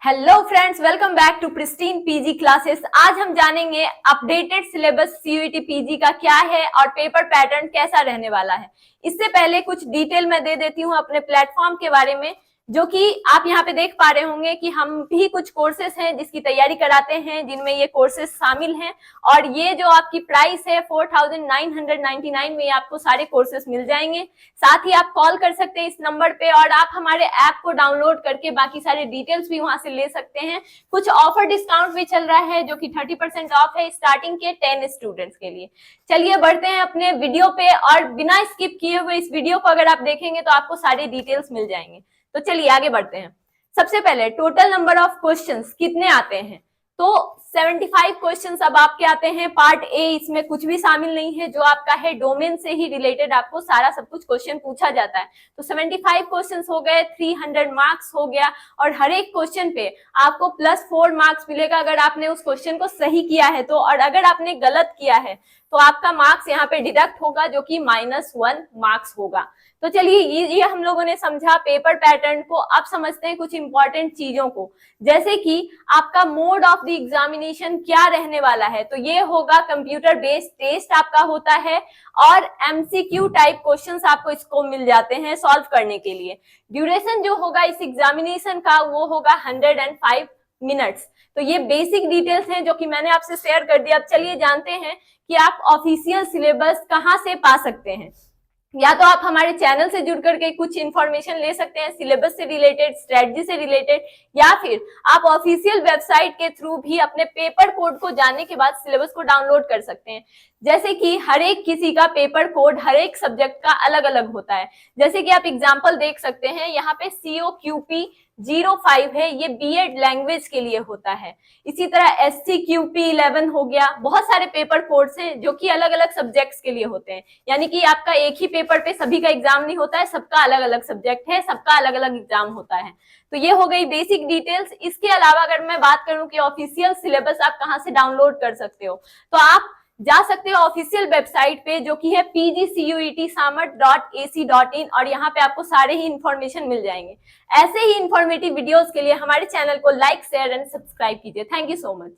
Hello friends, welcome back to pristine PG classes. आज हम जानेंगे अपडेटेड सिलेबस सीयूईटी पीजी का क्या है और पेपर पैटर्न कैसा रहने वाला है। इससे पहले कुछ डिटेल मैं दे देती हूँ अपने प्लेटफॉर्म के बारे में, जो कि आप यहाँ पे देख पा रहे होंगे कि हम भी कुछ कोर्सेस हैं जिसकी तैयारी कराते हैं, जिनमें ये कोर्सेस शामिल हैं। और ये जो आपकी प्राइस है 4999 में आपको सारे कोर्सेस मिल जाएंगे। साथ ही आप कॉल कर सकते हैं इस नंबर पे और आप हमारे ऐप को डाउनलोड करके बाकी सारे डिटेल्स भी वहां से ले सकते हैं। कुछ ऑफर डिस्काउंट भी चल रहा है जो कि 30% ऑफ है स्टार्टिंग के 10 स्टूडेंट्स के लिए। चलिए बढ़ते हैं अपने वीडियो पे और बिना स्किप किए हुए इस वीडियो को अगर आप देखेंगे तो आपको सारी डिटेल्स मिल जाएंगे। तो चलिए आगे बढ़ते हैं। सबसे पहले टोटल नंबर ऑफ क्वेश्चंस कितने आते हैं, तो 75 क्वेश्चंस अब आपके आते हैं। पार्ट ए, इसमें कुछ भी शामिल नहीं है, जो आपका है डोमेन से ही रिलेटेड आपको सारा सब कुछ क्वेश्चन पूछा जाता है। तो 75 क्वेश्चंस हो गए, 300 मार्क्स हो गया और हर एक क्वेश्चन पे आपको +4 मार्क्स मिलेगा अगर आपने उस क्वेश्चन को सही किया है तो, और अगर आपने गलत किया है तो आपका मार्क्स यहाँ पे डिडक्ट होगा जो कि -1 मार्क्स होगा। तो चलिए ये हम लोगों ने समझा पेपर पैटर्न को। अब समझते हैं कुछ इंपॉर्टेंट चीजों को, जैसे कि आपका मोड ऑफ द एग्जामिनेशन क्या रहने वाला है। तो ये होगा कंप्यूटर बेस्ड टेस्ट आपका होता है और एमसीक्यू टाइप क्वेश्चंस आपको इसको मिल जाते हैं सॉल्व करने के लिए। ड्यूरेशन जो होगा इस एग्जामिनेशन का वो होगा 105 मिनट्स। तो ये बेसिक डिटेल्स हैं जो कि मैंने आपसे शेयर कर दिया। अब चलिए जानते हैं कि आप ऑफिशियल सिलेबस कहां से पा सकते हैं। या तो आप हमारे चैनल से जुड़ करके कुछ इंफॉर्मेशन ले सकते हैं सिलेबस से रिलेटेड, स्ट्रेटजी से रिलेटेड, या फिर आप ऑफिशियल वेबसाइट के थ्रू भी अपने पेपर कोड को जानने के बाद सिलेबस को डाउनलोड कर सकते हैं। जैसे कि हर एक किसी का पेपर कोड हर एक सब्जेक्ट का अलग अलग होता है। जैसे कि आप एग्जांपल देख सकते हैं, यहाँ पे COQP 05 है, ये बीएड लैंग्वेज के लिए होता है। इसी तरह SCQP 11 हो गया। बहुत सारे पेपर कोड्स हैं जो कि अलग अलग सब्जेक्ट्स के लिए होते हैं, यानी कि आपका एक ही पेपर पे सभी का एग्जाम नहीं होता है, सबका अलग अलग सब्जेक्ट है, सबका अलग अलग एग्जाम होता है। तो ये हो गई बेसिक डिटेल्स। इसके अलावा अगर मैं बात करूं कि ऑफिशियल सिलेबस आप कहां से डाउनलोड कर सकते हो, तो आप जा सकते हो ऑफिशियल वेबसाइट पे जो कि है pgcuetsamat.ac.in, और यहाँ पे आपको सारे ही इंफॉर्मेशन मिल जाएंगे। ऐसे ही इंफॉर्मेटिव वीडियोस के लिए हमारे चैनल को लाइक, शेयर एंड सब्सक्राइब कीजिए। Thank you so much.